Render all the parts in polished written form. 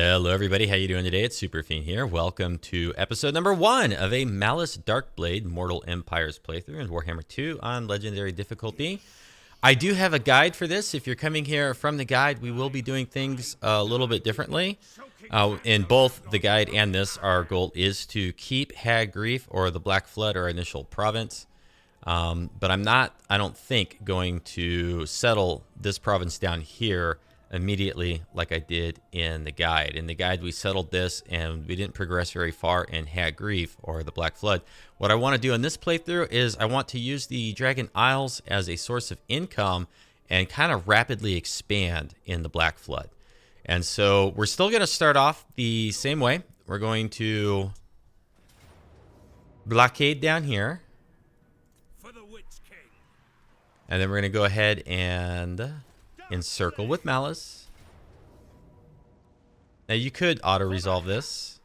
Hello everybody, how you doing today? It's Superfiend here. Welcome to episode number 1 of a Malus Darkblade Mortal Empires playthrough in Warhammer 2 on Legendary difficulty. I do have a guide for this. If you're coming here from the guide, we will be doing things a little bit differently. In both the guide and this, our goal is to keep Hag Graef, or the Black Flood, our initial province. But I'm not, I don't think, going to settle this province down here immediately like I did in the guide. In the guide, we settled this and we didn't progress very far in Hag Graef, or the Black Flood. What I want to do in this playthrough is I want to use the Dragon Isles as a source of income and kind of rapidly expand in the Black Flood. And so we're still going to start off the same way. We're going to blockade down here. And then we're going to go ahead and encircle with Malus. Now you could auto-resolve this.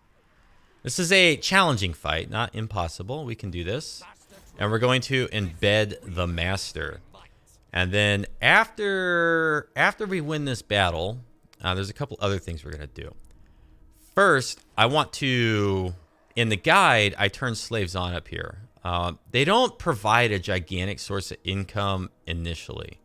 This is a challenging fight, not impossible. We can do this. And we're going to embed the Master. And then after we win this battle, there's a couple other things we're going to do. First, I want to, in the guide, I turn slaves on up here. They don't provide a gigantic source of income initially.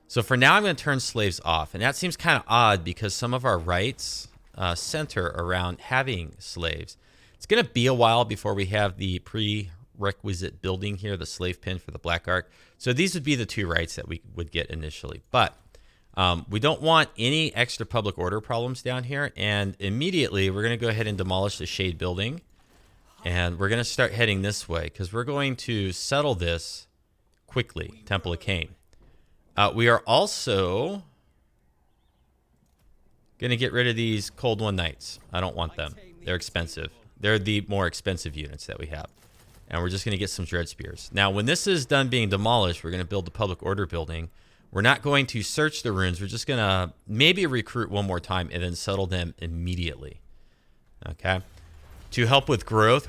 So for now, I'm going to turn slaves off. And that seems kind of odd because some of our rights center around having slaves. It's going to be a while before we have the prerequisite building here, the slave pin for the Black Ark. So these would be the two rights that we would get initially. But we don't want any extra public order problems down here. And immediately, we're going to go ahead and demolish the shade building. And we're going to start heading this way because we're going to settle this quickly, Temple of Cain. We are also going to get rid of these Cold One Knights. I don't want them. They're expensive. They're the more expensive units that we have. And we're just going to get some Dread Spears. Now, when this is done being demolished, we're going to build the public order building. We're not going to search the runes. We're just going to maybe recruit one more time and then settle them immediately. Okay. To help with growth,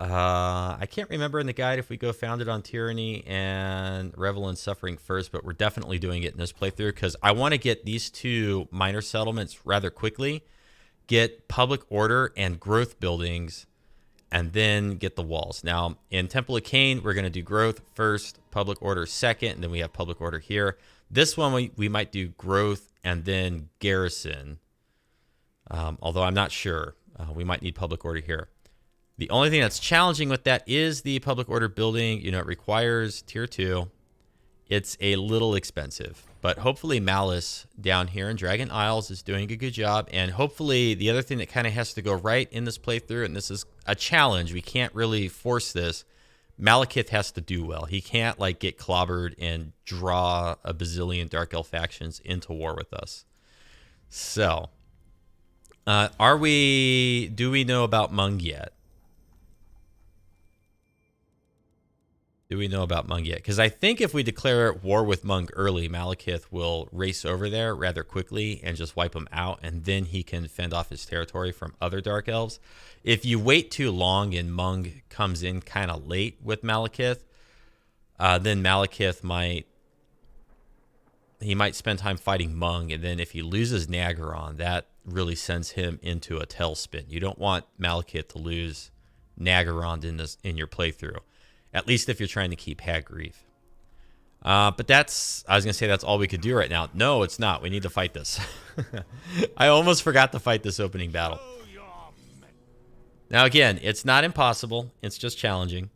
I can't remember in the guide if we go Founded on Tyranny and Revel in Suffering first, but we're definitely doing it in this playthrough because I want to get these two minor settlements rather quickly, get public order and growth buildings, and then get the walls. Now, in Temple of Cain, we're going to do growth first, public order second, and then we have public order here. This one, we might do growth and then garrison, although I'm not sure. We might need public order here. The only thing that's challenging with that is the public order building. You know, it requires tier 2. It's a little expensive, but hopefully Malus down here in Dragon Isles is doing a good job. And hopefully the other thing that kind of has to go right in this playthrough, and this is a challenge, we can't really force this. Malekith has to do well. He can't like get clobbered and draw a bazillion Dark Elf factions into war with us. So, do we know about Mung yet? Do we know about Mung yet? Because I think if we declare war with Mung early, Malekith will race over there rather quickly and just wipe him out, and then he can fend off his territory from other Dark Elves. If you wait too long and Mung comes in kind of late with Malekith, then Malekith might spend time fighting Mung, and then if he loses Nagaron, that really sends him into a tailspin. You don't want Malekith to lose Nagaron in your playthrough. At least if you're trying to keep Hag Graef. But I was going to say that's all we could do right now. No, it's not. We need to fight this. I almost forgot to fight this opening battle. Now, again, it's not impossible. It's just challenging.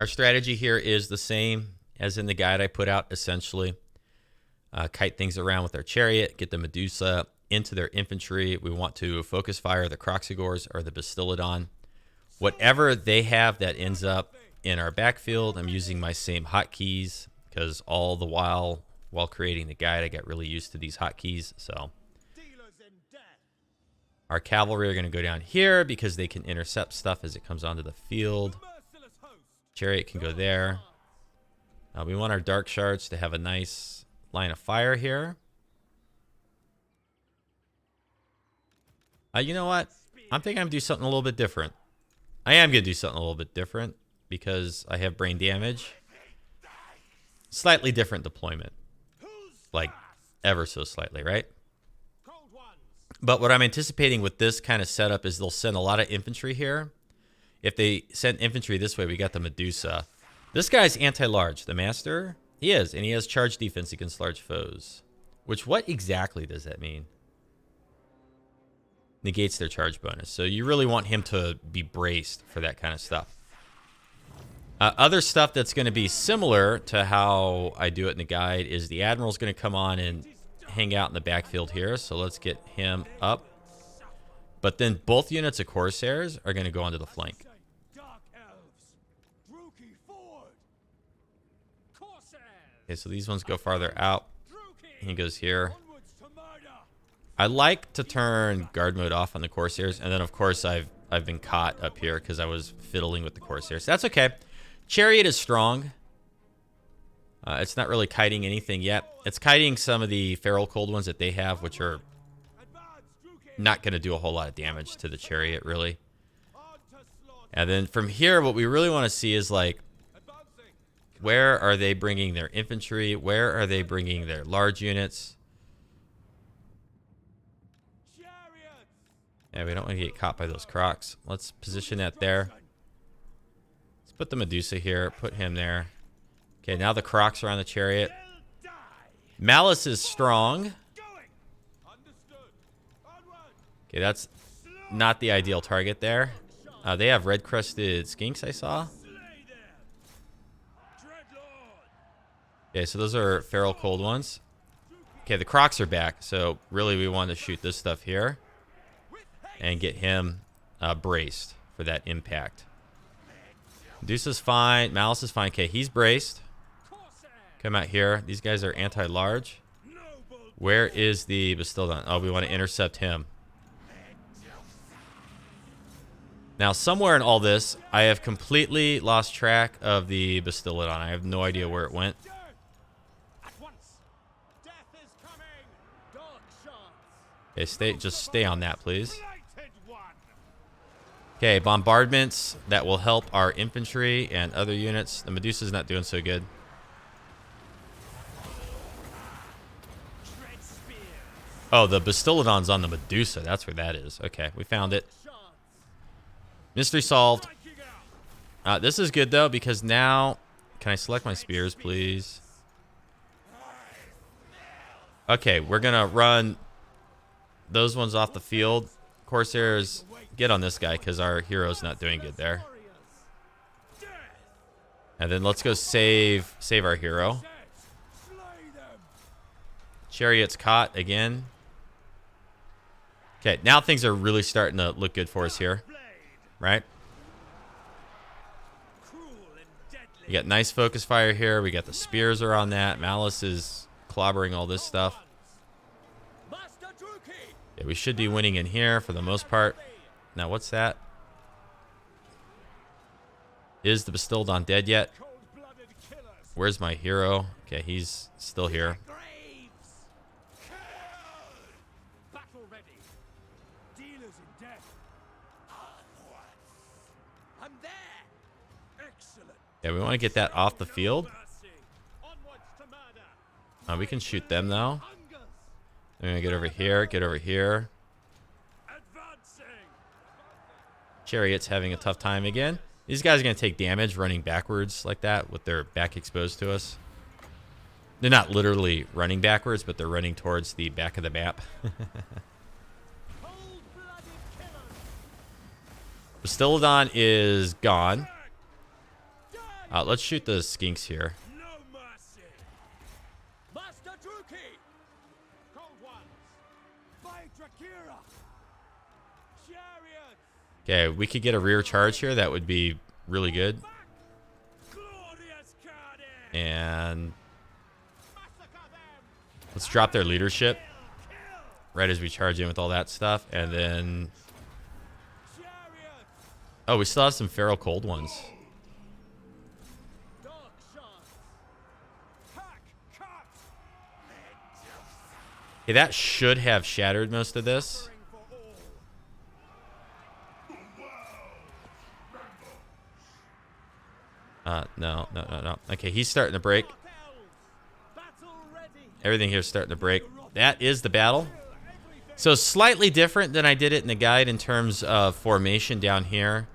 Our strategy here is the same as in the guide I put out, essentially. Kite things around with our chariot, get the Medusa into their infantry. We want to focus fire the Croxigors or the Bastiladon. Whatever they have that ends up in our backfield, I'm using my same hotkeys because all the while creating the guide, I got really used to these hotkeys. So our cavalry are going to go down here because they can intercept stuff as it comes onto the field. Chariot can go there. We want our Dark Shards to have a nice line of fire here. You know what? I'm thinking I'm going to do something a little bit different. I am going to do something a little bit different because I have brain damage. Slightly different deployment. like ever so slightly, right? But what I'm anticipating with this kind of setup is they'll send a lot of infantry here. If they send infantry this way, we got the Medusa. This guy's anti-large. The Master, he is, and he has charge defense against large foes. Which, what exactly does that mean? Negates their charge bonus. So you really want him to be braced for that kind of stuff. Other stuff that's going to be similar to how I do it in the guide is the Admiral's going to come on and hang out in the backfield here. So let's get him up. But then both units of Corsairs are going to go onto the flank. Okay, so these ones go farther out. He goes here. I like to turn guard mode off on the Corsairs, and then of course I've been caught up here because I was fiddling with the Corsairs. That's okay. Chariot is strong. It's not really kiting anything yet. It's kiting some of the feral cold ones that they have, which are not going to do a whole lot of damage to the Chariot, really. And then from here, what we really want to see is, like, where are they bringing their infantry? Where are they bringing their large units? Yeah, we don't want to get caught by those crocs. Let's position that there. Let's put the Medusa here. Put him there. Okay, now the crocs are on the Chariot. Malus is strong. Okay, that's not the ideal target there. They have red-crested skinks, I saw. Okay, so those are feral cold ones. Okay, the crocs are back, so really we want to shoot this stuff here and get him braced for that impact. Medusa's fine. Malus is fine. Okay, he's braced. Come out here. These guys are anti-large. Where is the Bastildon? Oh, we want to intercept him. Now, somewhere in all this, I have completely lost track of the Bastildon. I have no idea where it went. Okay, just stay on that, please. Okay, bombardments. That will help our infantry and other units. The Medusa's not doing so good. Oh, the Bastillodon's on the Medusa. That's where that is. Okay, we found it. Mystery solved. This is good, though, because now... Can I select my spears, please? Okay, we're going to run those ones off the field. Corsairs, get on this guy, because our hero's not doing good there. And then let's go save our hero. Chariot's caught again. Okay, now things are really starting to look good for us here. Right? We got nice focus fire here. We got the spears are on that. Malus is clobbering all this stuff. Yeah, we should be winning in here for the most part. Now, what's that? Is the Bastildon dead yet? Where's my hero? Okay, he's still here. Yeah, we want to get that off the field. We can shoot them, though. We're going to get over here, get over here. Chariot's having a tough time again. These guys are going to take damage running backwards like that with their back exposed to us. They're not literally running backwards, but they're running towards the back of the map. Bastildon is gone. Let's shoot the skinks here. Okay, we could get a rear charge here. That would be really good. And let's drop their leadership right as we charge in with all that stuff. And then... Oh, we still have some feral cold ones. Okay, that should have shattered most of this. No. Okay, he's starting to break. Everything here's starting to break. That is the battle. So slightly different than I did it in the guide in terms of formation down here.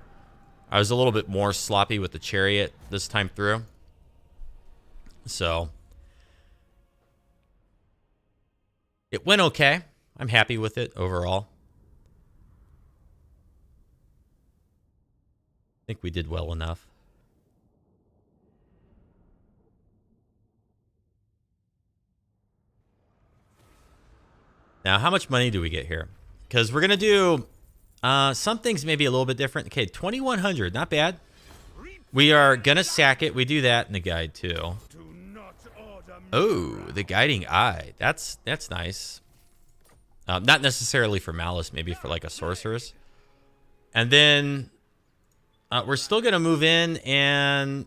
I was a little bit more sloppy with the chariot this time through. So it went okay. I'm happy with it overall. I think we did well enough. Now, how much money do we get here? Because we're going to do some things maybe a little bit different. Okay, 2,100. Not bad. We are going to sack it. We do that in the guide, too. Oh, the guiding eye. That's nice. Not necessarily for Malus, maybe for like a sorceress. And then we're still going to move in and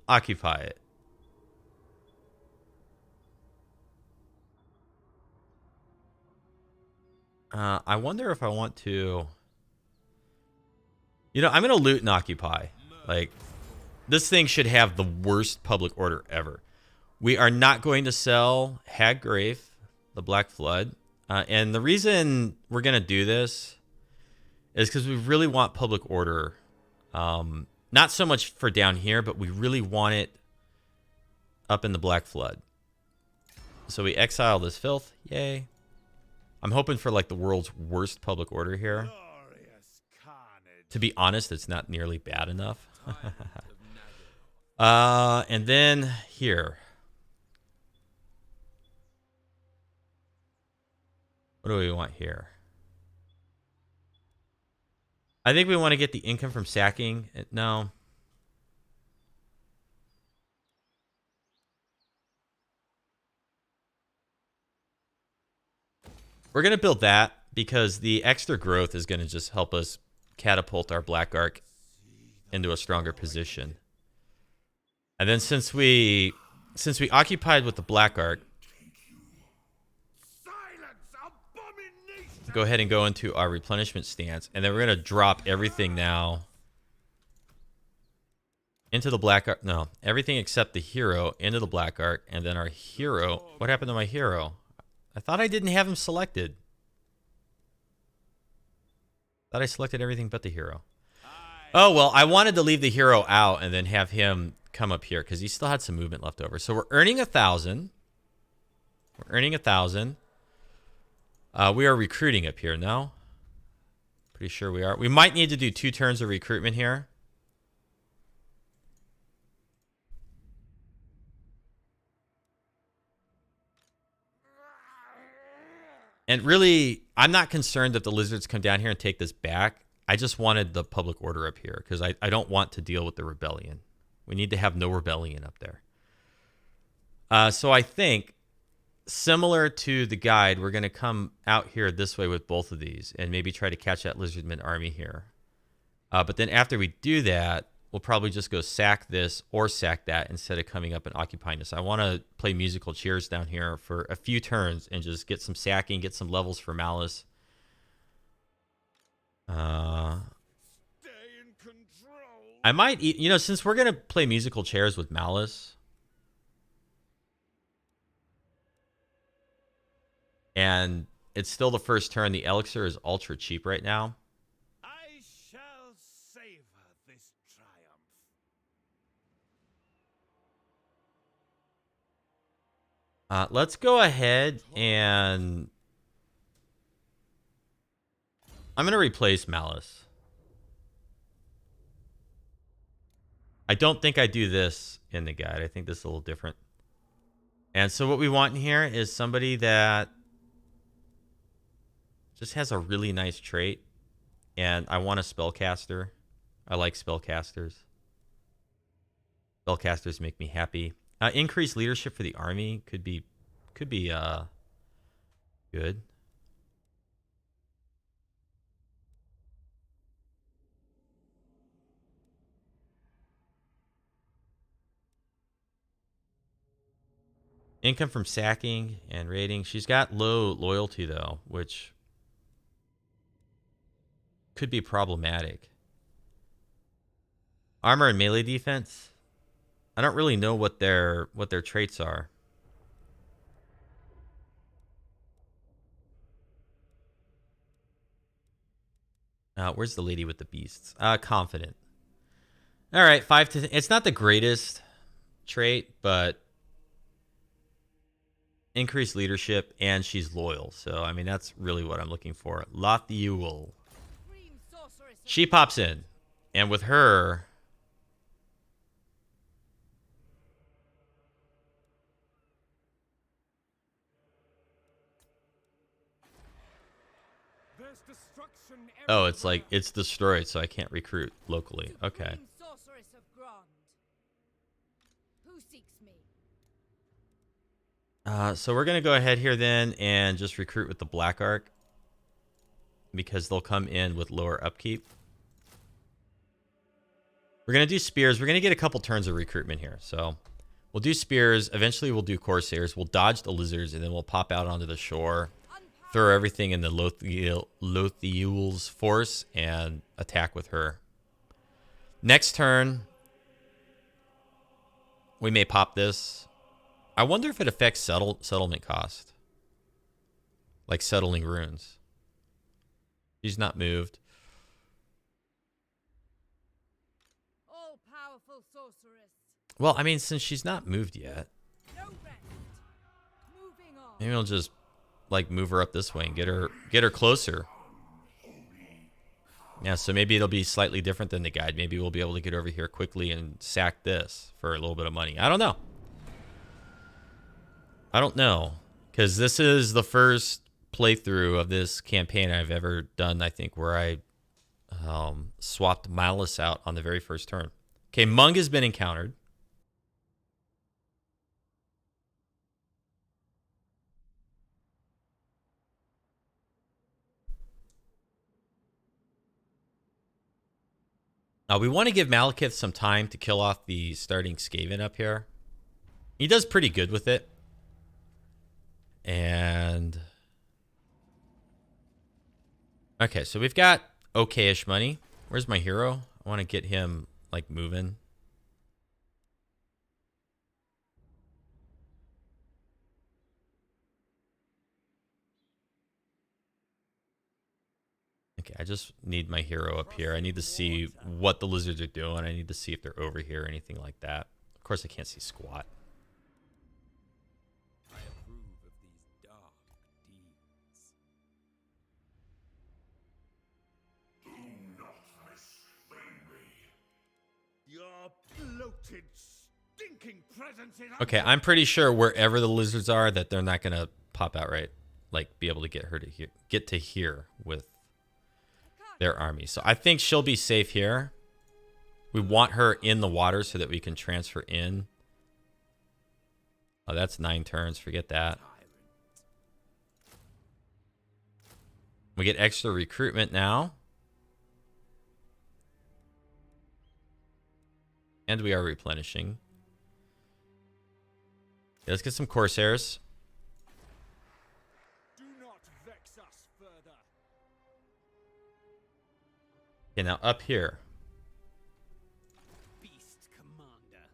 occupy it. I wonder if I want to... You know, I'm going to loot and occupy. Like, this thing should have the worst public order ever. We are not going to sell Hag Graef, the Black Flood. And the reason we're going to do this is because we really want public order. Not so much for down here, but we really want it up in the Black Flood. So we exile this filth. Yay. I'm hoping for like the world's worst public order here. To be honest, it's not nearly bad enough. And then here. What do we want here? I think we want to get the income from sacking. No. We're going to build that because the extra growth is going to just help us catapult our Black Ark into a stronger position. And then since we occupied with the Black Ark, go ahead and go into our replenishment stance, and then we're going to drop everything now into the Black Ark. No, everything except the hero into the Black Ark, and then our hero. What happened to my hero? I thought I didn't have him selected. Thought I selected everything but the hero. Oh, well, I wanted to leave the hero out and then have him come up here because he still had some movement left over. So we're earning 1,000. We're earning 1,000. We are recruiting up here, no? Pretty sure we are. We might need to do 2 turns of recruitment here. And really, I'm not concerned if the lizards come down here and take this back. I just wanted the public order up here because I don't want to deal with the rebellion. We need to have no rebellion up there. So I think, similar to the guide, we're going to come out here this way with both of these and maybe try to catch that lizardman army here. But then after we do that, we'll probably just go sack this or sack that instead of coming up and occupying this. I want to play musical chairs down here for a few turns and just get some sacking, get some levels for Malus. I might, you know, since we're going to play musical chairs with Malus, and it's still the first turn, the elixir is ultra cheap right now. I shall savor this triumph. Let's go ahead and I'm going to replace Malus. I don't think I do this in the guide. I think this is a little different. And so what we want in here is somebody that just has a really nice trait. And I want a spellcaster. I like spellcasters. Spellcasters make me happy. Increased leadership for the army could be good. Income from sacking and raiding. She's got low loyalty, though, which could be problematic. Armor and melee defense. I don't really know what their traits are. Where's the lady with the beasts? Confident. All right, 5 to... It's not the greatest trait, but increased leadership, and she's loyal. So, I mean, that's really what I'm looking for. Lothiul. She pops in. And with her... Oh, it's like, it's destroyed, so I can't recruit locally. Okay. So we're going to go ahead here then and just recruit with the Black Arc, because they'll come in with lower upkeep. We're going to do spears. We're going to get a couple turns of recruitment here. So we'll do spears. Eventually we'll do corsairs. We'll dodge the lizards, and then we'll pop out onto the shore, throw everything in the Lothiul's force, and attack with her. Next turn, we may pop this. I wonder if it affects settlement cost. Like settling runes. She's not moved. All-powerful sorceress. Well, I mean, since she's not moved yet, No rest. Moving on. maybe we'll just like move her up this way and get her closer. Yeah, so maybe it'll be slightly different than the guide. Maybe we'll be able to get over here quickly and sack this for a little bit of money. I don't know. I don't know, because this is the first playthrough of this campaign I've ever done, I think, where I swapped Malus out on the very first turn. Okay, Mung has been encountered. We want to give Malekith some time to kill off the starting Skaven up here. He does pretty good with it. And... okay, so we've got okay-ish money. Where's my hero? I want to get him, like, moving. Okay, I just need my hero up here. I need to see what the lizards are doing. I need to see if they're over here or anything like that. Of course, I can't see squat. I approve of these dark deeds. Do not mislead me. Your bloated, stinking presence is... Okay, I'm pretty sure wherever the lizards are that they're not going to pop out right. Like, be able to get her to here, get to here with their army. So I think she'll be safe here. We want her in the water so that we can transfer in. Oh, that's 9 turns. Forget that. We get extra recruitment now. And we are replenishing. Yeah, let's get some corsairs. Do not vex us further. Okay, now up here. Beast Commander.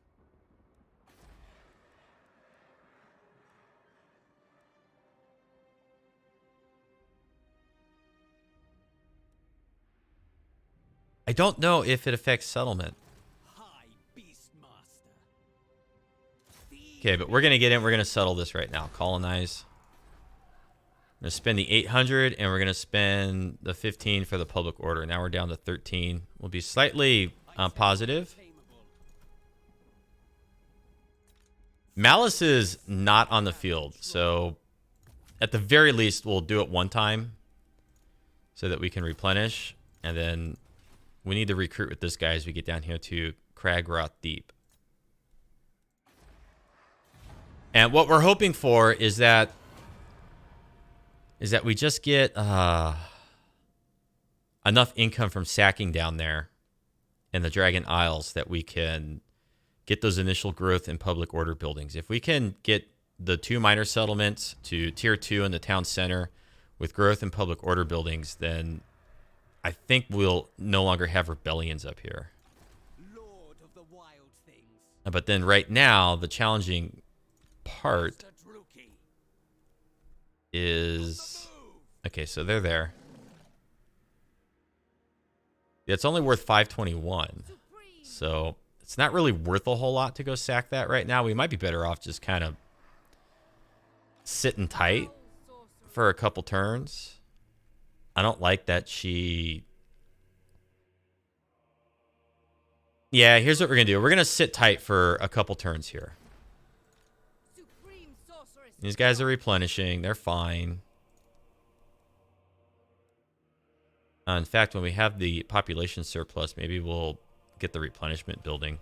I don't know if it affects settlement. High Beastmaster. Okay, but we're going to get in. We're going to settle this right now. Colonize. We're going to spend the 800, and we're going to spend the 15 for the public order. Now we're down to 13. We'll be slightly positive. Malus is not on the field, so at the very least, we'll do it one time so that we can replenish, and then we need to recruit with this guy as we get down here to Kragroth Deep. And what we're hoping for is that we just get enough income from sacking down there in the Dragon Isles that we can get those initial growth in public order buildings. If we can get the 2 minor settlements to tier 2 in the town center with growth in public order buildings, then I think we'll no longer have rebellions up here. Lord of the wild things. But then right now, the challenging part is... okay, so they're there. It's only worth 521. So it's not really worth a whole lot to go sack that right now. We might be better off just kind of sitting tight for a couple turns. I don't like that she... Yeah, here's what we're going to do. We're going to sit tight for a couple turns here. These guys are replenishing. They're fine. In fact, when we have the population surplus, maybe we'll get the replenishment building.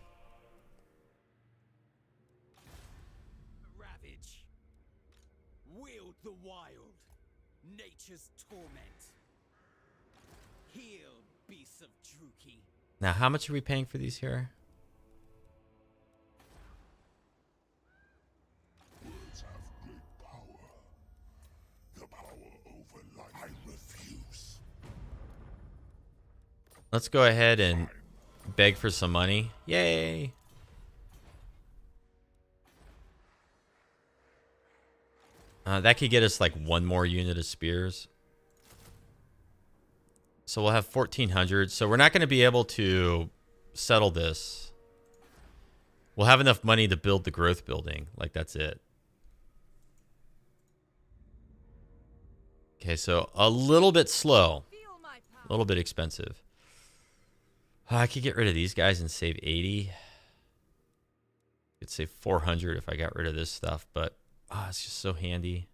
Ravage. Wield the wild. Nature's torment. Heal, beasts of Druki. Now, how much are we paying for these here? Words have great power. The power over life. I refuse. Let's go ahead and beg for some money. Yay! That could get us like one more unit of spears. So we'll have 1,400. So we're not going to be able to settle this. We'll have enough money to build the growth building. Like, that's it. Okay, so a little bit slow. A little bit expensive. I could get rid of these guys and save 80. Could save 400 if I got rid of this stuff, but it's just so handy.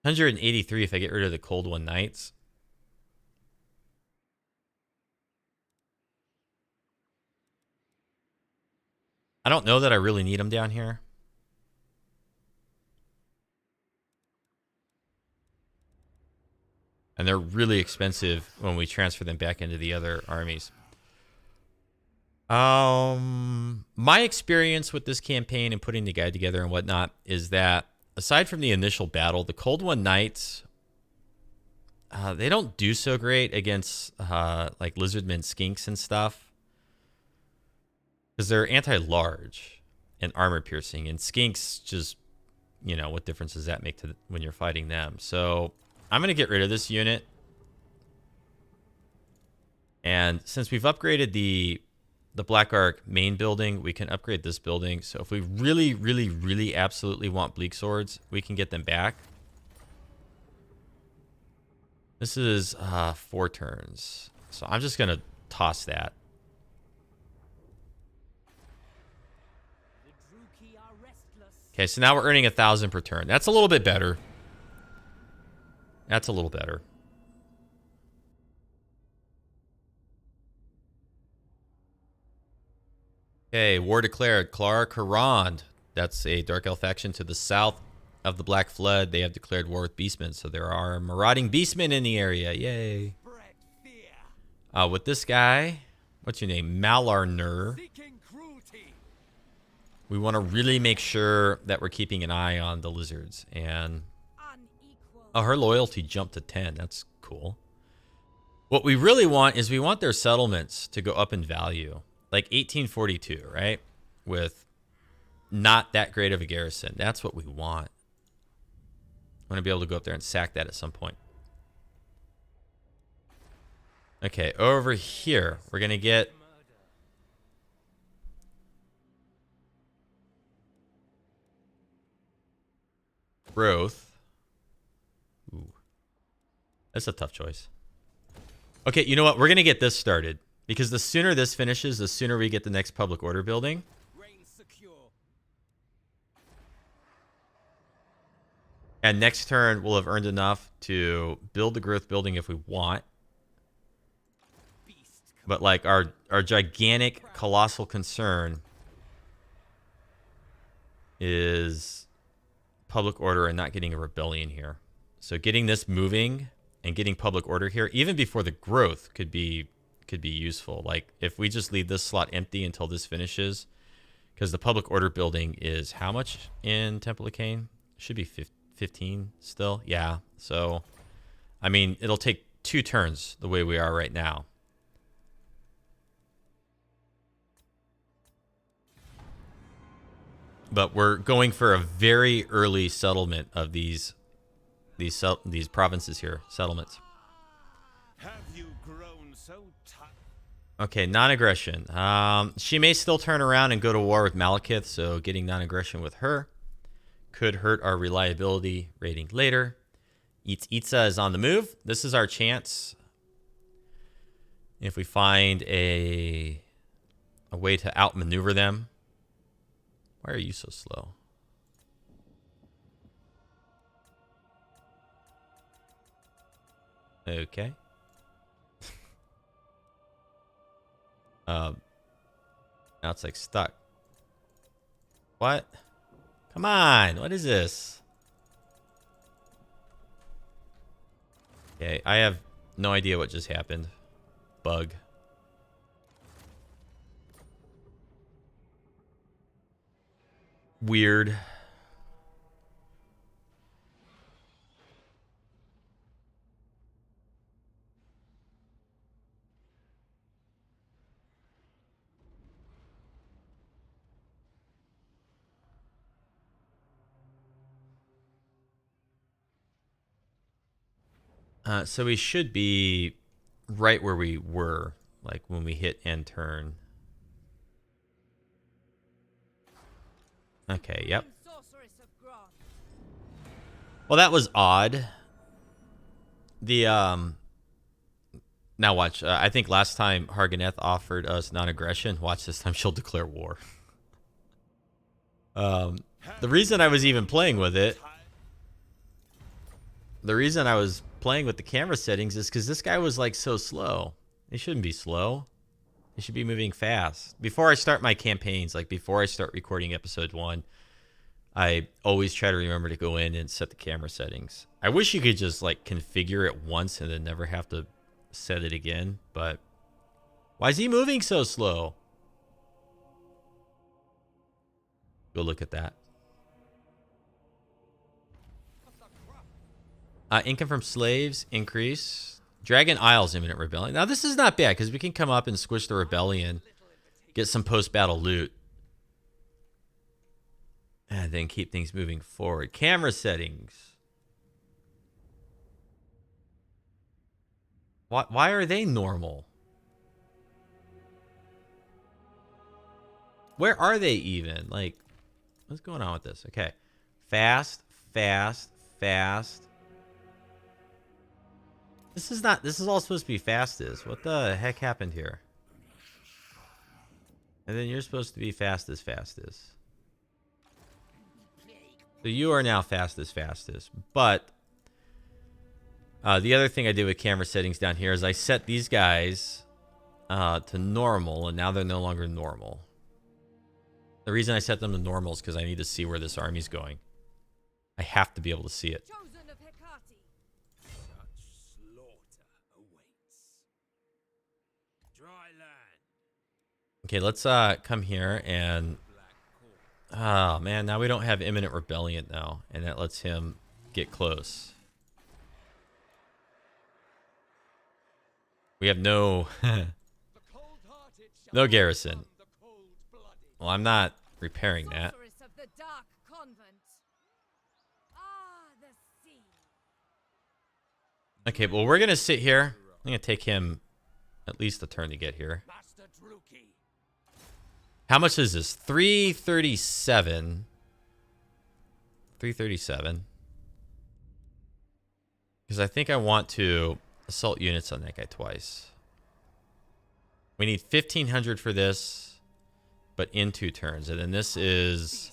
183 if I get rid of the Cold One Knights. I don't know that I really need them down here. And they're really expensive when we transfer them back into the other armies. My experience with this campaign and putting the guide together and whatnot is that aside from the initial battle, the Cold One Knights, they don't do so great against like lizardmen, skinks, and stuff. Because they're anti-large and armor piercing. And skinks just, you know, what difference does that make to when you're fighting them? So I'm going to get rid of this unit. And since we've upgraded the Black Ark main building, we can upgrade this building. So if we really, really, really absolutely want Bleak Swords, we can get them back. This is 4 turns. So I'm just going to toss that. Okay, so now we're earning 1,000 per turn. That's a little bit better. That's a little better. Okay, war declared. Klar Karand. That's a Dark Elf faction to the south of the Black Flood. They have declared war with Beastmen, so there are marauding Beastmen in the area. Yay. With this guy, what's your name? Malarner. We want to really make sure that we're keeping an eye on the lizards. And oh, her loyalty jumped to 10. That's cool. What we really want is we want their settlements to go up in value. Like 1842, right? With not that great of a garrison. That's what we want. I want to be able to go up there and sack that at some point. Okay, over here, we're going to get... growth. Ooh. That's a tough choice. Okay, you know what? We're going to get this started. Because the sooner this finishes, the sooner we get the next public order building. And next turn, we'll have earned enough to build the growth building if we want. But like our gigantic, colossal concern is public order and not getting a rebellion here. So getting this moving and getting public order here, even before the growth, could be useful. Like if we just leave this slot empty until this finishes, because the public order building is how much in Temple of Cain? Should be 15 still. Yeah. So, I mean, it'll take 2 turns the way we are right now. But we're going for a very early settlement of these provinces here, settlements. Have you grown so tired. Okay, non-aggression. She may still turn around and go to war with Malekith, so getting non-aggression with her could hurt our reliability rating later. Itz-Itza is on the move. This is our chance. If we find a way to outmaneuver them. Why are you so slow? Okay. Now it's like stuck. What? Come on. What is this? Okay, I have no idea what just happened. Bug. Weird. So we should be right where we were, like when we hit end turn. Okay, yep. Sorceress of Grant. Well, that was odd. The now watch. I think last time Hag Graef offered us non-aggression. Watch this time she'll declare war. The reason I was even playing with it, the reason I was playing with the camera settings is because this guy was like so slow. He shouldn't be slow. He should be moving fast. Before I start my campaigns, like before I start recording episode 1, I always try to remember to go in and set the camera settings. I wish you could just like configure it once and then never have to set it again. But why is he moving so slow? Go look at that. Income from slaves increase. Dragon Isles imminent rebellion. Now this is not bad because we can come up and squish the rebellion, get some post-battle loot, and then keep things moving forward. Camera settings. Why are they normal? Where are they even? Like, what's going on with this? Okay. Fast, fast, fast. This is all supposed to be fastest. What the heck happened here? And then you're supposed to be fastest. So you are now fastest. But the other thing I did with camera settings down here is I set these guys to normal, and now they're no longer normal. The reason I set them to normal is because I need to see where this army's going. I have to be able to see it. Chosen of Hecate. Such slaughter awaits. Dry land. Okay, let's come here and... Oh, man, now we don't have imminent rebellion now, and that lets him get close. We have no... no garrison. Well, I'm not repairing that. Sorceress of the Dark Convent. Ah, the sea. Okay, well, we're going to sit here. I'm going to take him at least a turn to get here. Master Druki. How much is this? 337. 337. Because I think I want to assault units on that guy twice. We need 1,500 for this, but in 2 turns. And then this is...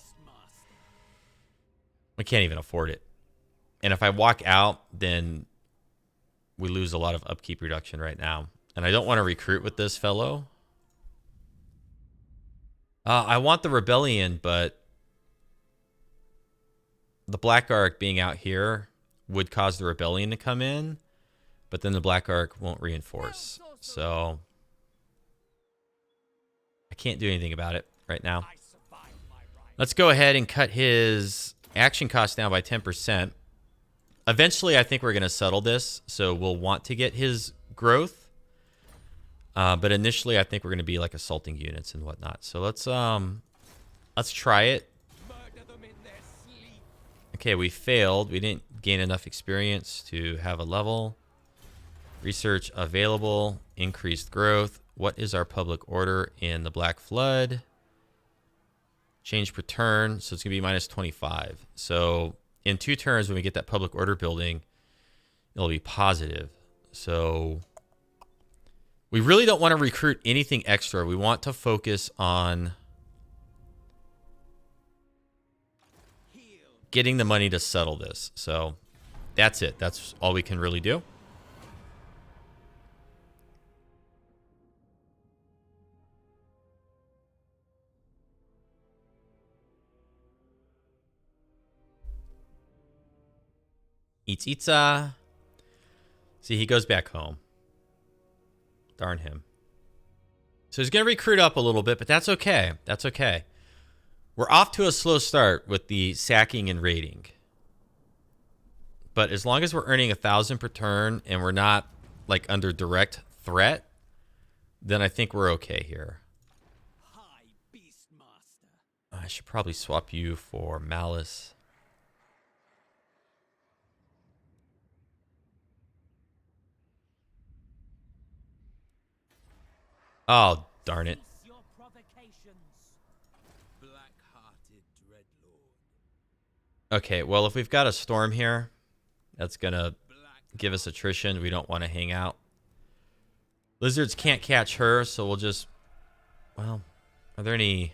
we can't even afford it. And if I walk out, then we lose a lot of upkeep reduction right now. And I don't want to recruit with this fellow. I want the rebellion, but the Black Ark being out here would cause the rebellion to come in, but then the Black Ark won't reinforce. So I can't do anything about it right now. Let's go ahead and cut his action cost down by 10%. Eventually, I think we're going to settle this, so we'll want to get his growth. But initially, I think we're going to be like assaulting units and whatnot. So let's try it. Okay, we failed. We didn't gain enough experience to have a level. Research available. increased growth. What is our public order in the Black Flood? Change per turn, so it's going to be minus 25. So in 2 turns, when we get that public order building, it'll be positive. So we really don't want to recruit anything extra. We want to focus on getting the money to settle this. So that's it. That's all we can really do. Itz-Itza. See, he goes back home. Darn him. So he's going to recruit up a little bit, but that's okay. That's okay. We're off to a slow start with the sacking and raiding. But as long as we're earning 1,000 per turn and we're not like under direct threat, then I think we're okay here. High Beastmaster. I should probably swap you for Malus. Oh, darn it. Your provocations. Black-hearted dreadlord. Okay, well, if we've got a storm here, that's going to give us attrition. We don't want to hang out. Lizards can't catch her, so we'll just... Well, are there any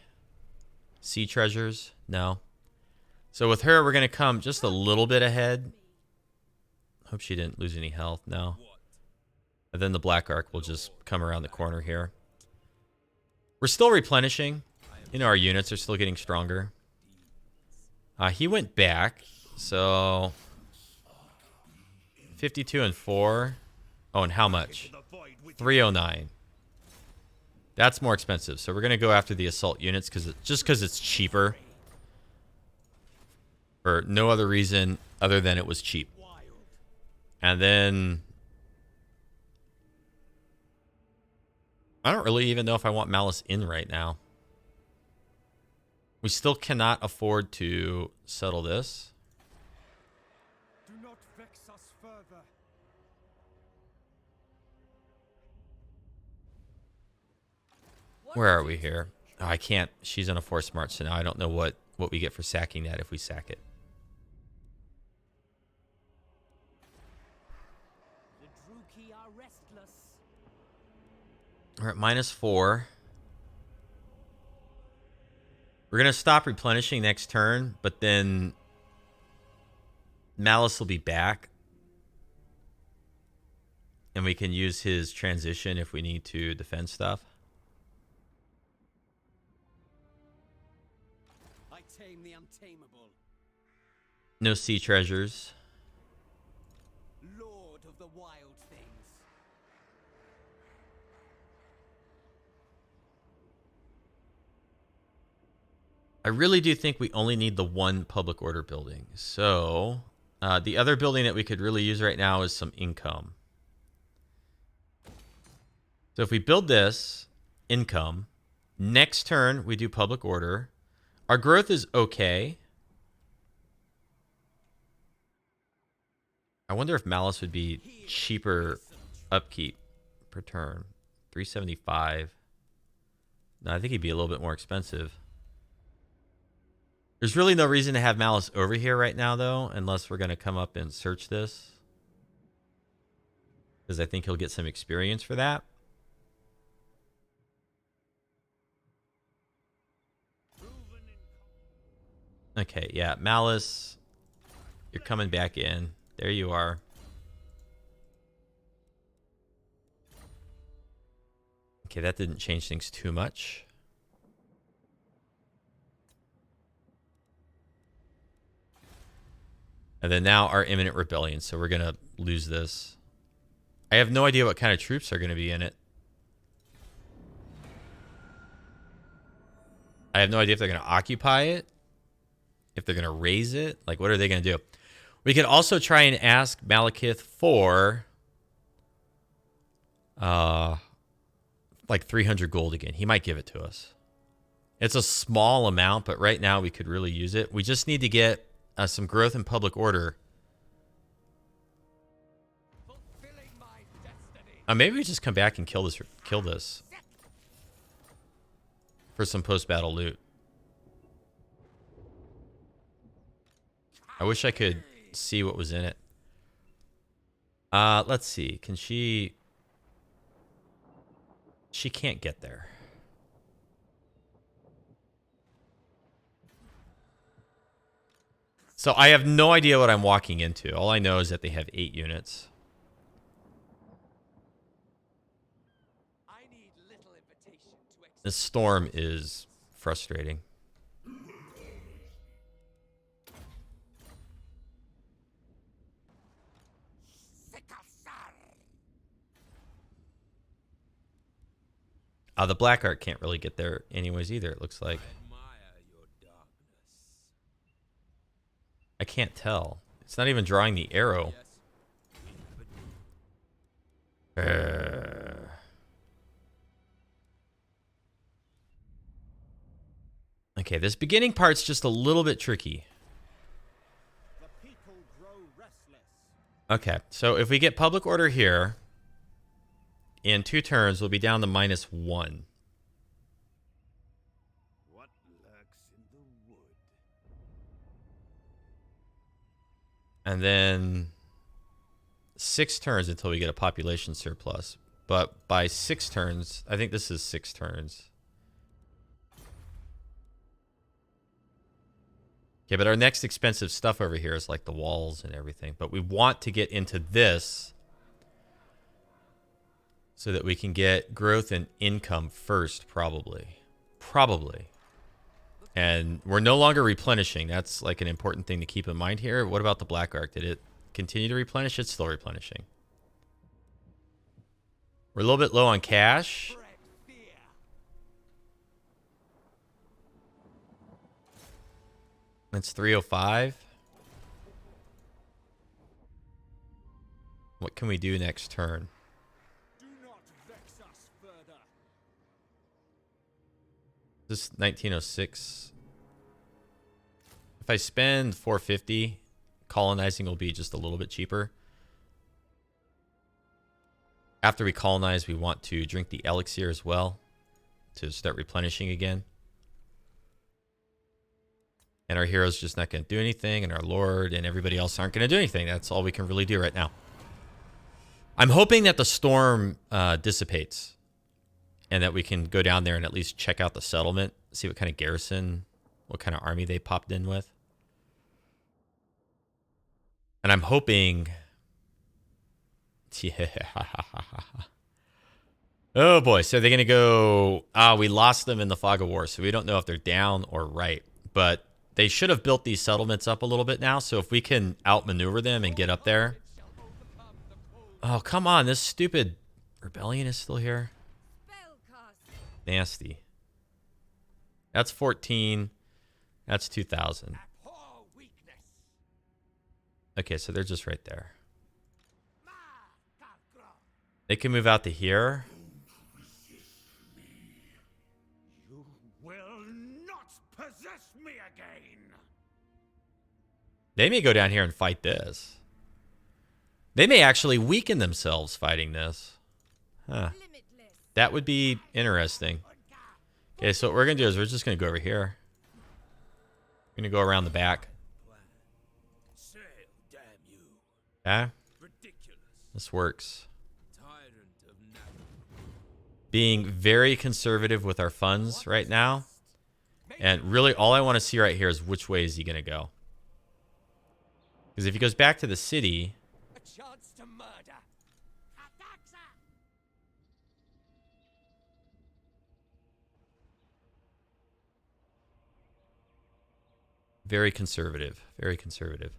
sea treasures? No. So with her, we're going to come just a little bit ahead. Hope she didn't lose any health. No. And then the Black Ark will just come around the corner here. We're still replenishing. You know, our units are still getting stronger. He went back. So 52 and 4. Oh, and how much? 309. That's more expensive. So we're going to go after the assault units just because it's cheaper. For no other reason other than it was cheap. And then I don't really even know if I want Malus in right now. We still cannot afford to settle this. Do not vex us further. Where are we here? Oh, I can't. She's in a force march, so now I don't know what we get for sacking that if we sack it. The Druki are restless. We're at -4. We're going to stop replenishing next turn, but then Malus will be back. And we can use his transition if we need to defend stuff. I tame the untamable. No sea treasures. Lord of the wild things. I really do think we only need the one public order building. So the other building that we could really use right now is some income. So if we build this, income, next turn we do public order. Our growth is okay. I wonder if Malus would be cheaper upkeep per turn. 375. No, I think he'd be a little bit more expensive. There's really no reason to have Malus over here right now, though, unless we're going to come up and search this. Because I think he'll get some experience for that. Okay, yeah, Malus, you're coming back in. There you are. Okay, that didn't change things too much. And then now our imminent rebellion, so we're going to lose this. I have no idea what kind of troops are going to be in it. I have no idea if they're going to occupy it, if they're going to raise it. Like, what are they going to do? We could also try and ask Malekith for like 300 gold again. He might give it to us. It's a small amount, but right now we could really use it. We just need to get some growth in public order. Maybe we just come back and kill this for some post-battle loot. I wish I could see what was in it. Let's see. Can she... She can't get there. So I have no idea what I'm walking into. All I know is that they have 8 units. This storm is frustrating. The Black Art can't really get there anyways either, it looks like. I can't tell. It's not even drawing the arrow. Okay, this beginning part's just a little bit tricky. Okay, so if we get public order here, in 2 turns, we'll be down to -1. What lurks in the wood? And then 6 turns until we get a population surplus. But by 6 turns, I think this is 6 turns. Okay, but our next expensive stuff over here is like the walls and everything. But we want to get into this so that we can get growth and income first, probably. Probably. And we're no longer replenishing. That's like an important thing to keep in mind here. What about the Black Ark? Did it continue to replenish? It's still replenishing. We're a little bit low on cash. That's 305. What can we do next turn? Do not vex us further. This is 1906. If I spend 450, colonizing will be just a little bit cheaper. After we colonize, we want to drink the elixir as well to start replenishing again. And our hero's just not going to do anything, and our lord and everybody else aren't going to do anything. That's all we can really do right now. I'm hoping that the storm dissipates and that we can go down there and at least check out the settlement, see what kind of garrison, what kind of army they popped in with. And I'm hoping... Yeah. Oh boy, so they're going to go... we lost them in the fog of war, so we don't know if they're down or right. But they should have built these settlements up a little bit now, so if we can outmaneuver them and get up there... Oh, come on, this stupid rebellion is still here. Nasty. That's 14. That's 2,000. Okay, so they're just right there. They can move out to here. You will not possess me again. They may go down here and fight this. They may actually weaken themselves fighting this. Huh. That would be interesting. Okay, so what we're going to do is we're just going to go over here. We're going to go around the back. Okay? This works. Being very conservative with our funds right now. And really all I want to see right here is which way is he going to go. Because if he goes back to the city... Chance to murder. Very conservative. Very conservative.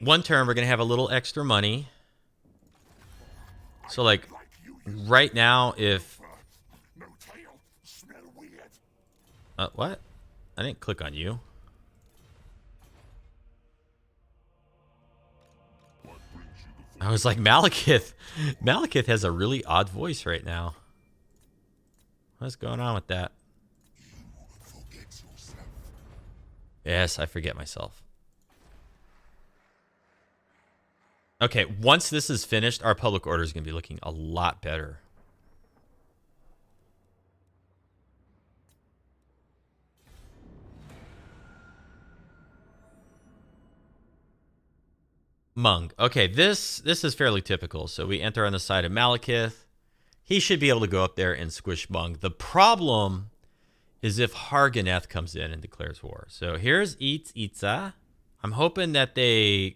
One turn, we're going to have a little extra money. So, like, right now, if... what? I didn't click on you. I was like, Malekith. Malekith has a really odd voice right now. What's going on with that? Yes, I forget myself. Okay, once this is finished, our public order is going to be looking a lot better. Mung. Okay, this is fairly typical. So we enter on the side of Malekith. He should be able to go up there and squish Mung. The problem is if Harganeth comes in and declares war. So here's Itz-Itza. I'm hoping that they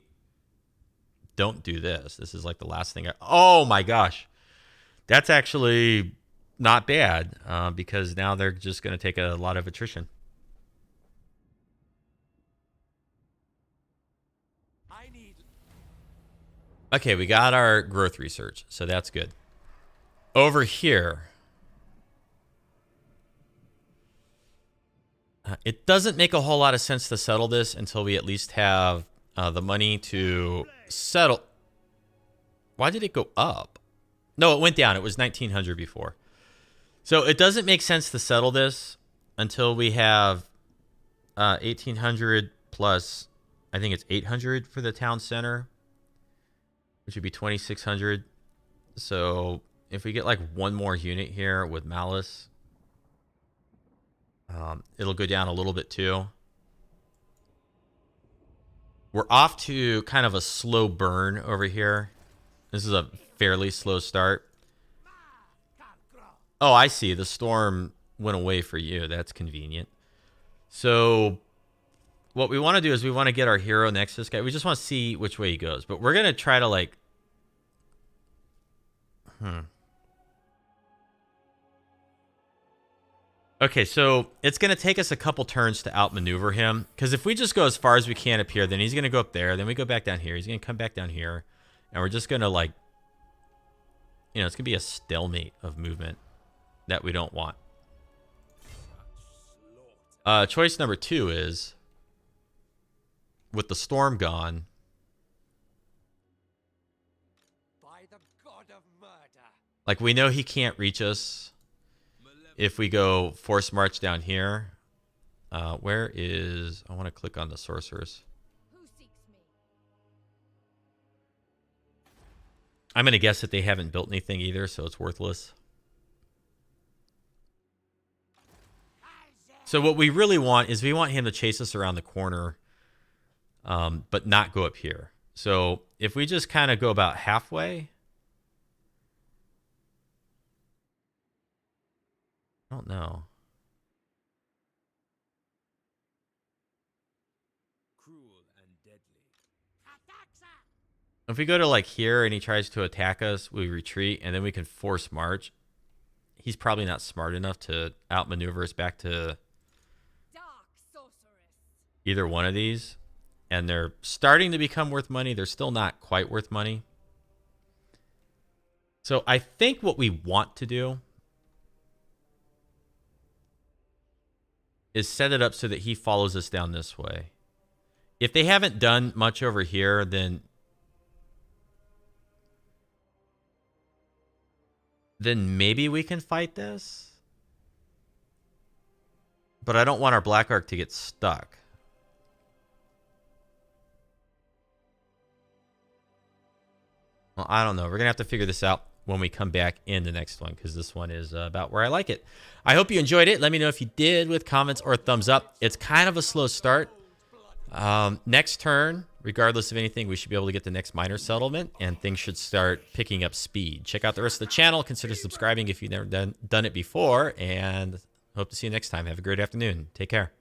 don't do this. This is like the last thing. Oh my gosh. That's actually not bad because now they're just going to take a lot of attrition. Okay, we got our growth research, so that's good. Over here, it doesn't make a whole lot of sense to settle this until we at least have the money to settle. Why did it go up? No, it went down. It was 1900 before. So it doesn't make sense to settle this until we have 1800 plus, I think it's 800 for the town center, which would be 2600. So if we get like one more unit here with Malus, it'll go down a little bit too. We're off to kind of a slow burn over here. This is a fairly slow start. Oh, I see. The storm went away for you. That's convenient. So what we want to do is we want to get our hero next to this guy. We just want to see which way he goes. But we're going to try to like... Okay, so it's going to take us a couple turns to outmaneuver him. Because if we just go as far as we can up here, then he's going to go up there. Then we go back down here. He's going to come back down here. And we're just going to like... You know, it's going to be a stalemate of movement that we don't want. Choice number 2 is... With the storm gone... By the god of murder. Like, we know he can't reach us if we go force march down here. Where is... I want to click on the sorceress. Who seeks me? I'm going to guess that they haven't built anything either, so it's worthless. So what we really want is we want him to chase us around the corner, but not go up here. So if we just kind of go about halfway... I don't know. Cruel and deadly. If we go to like here and he tries to attack us, we retreat and then we can force march. He's probably not smart enough to outmaneuver us back to Dark sorceress. either one of these. And they're starting to become worth money. They're still not quite worth money. So I think what we want to do is set it up so that he follows us down this way. If they haven't done much over here, then maybe we can fight this. But I don't want our Black Ark to get stuck. Well, I don't know. We're going to have to figure this out when we come back in the next one, because this one is about where I like it. I hope you enjoyed it. Let me know if you did with comments or thumbs up. It's kind of a slow start. Next turn, regardless of anything, we should be able to get the next minor settlement, and things should start picking up speed. Check out the rest of the channel. Consider subscribing if you've never done it before, and hope to see you next time. Have a great afternoon. Take care.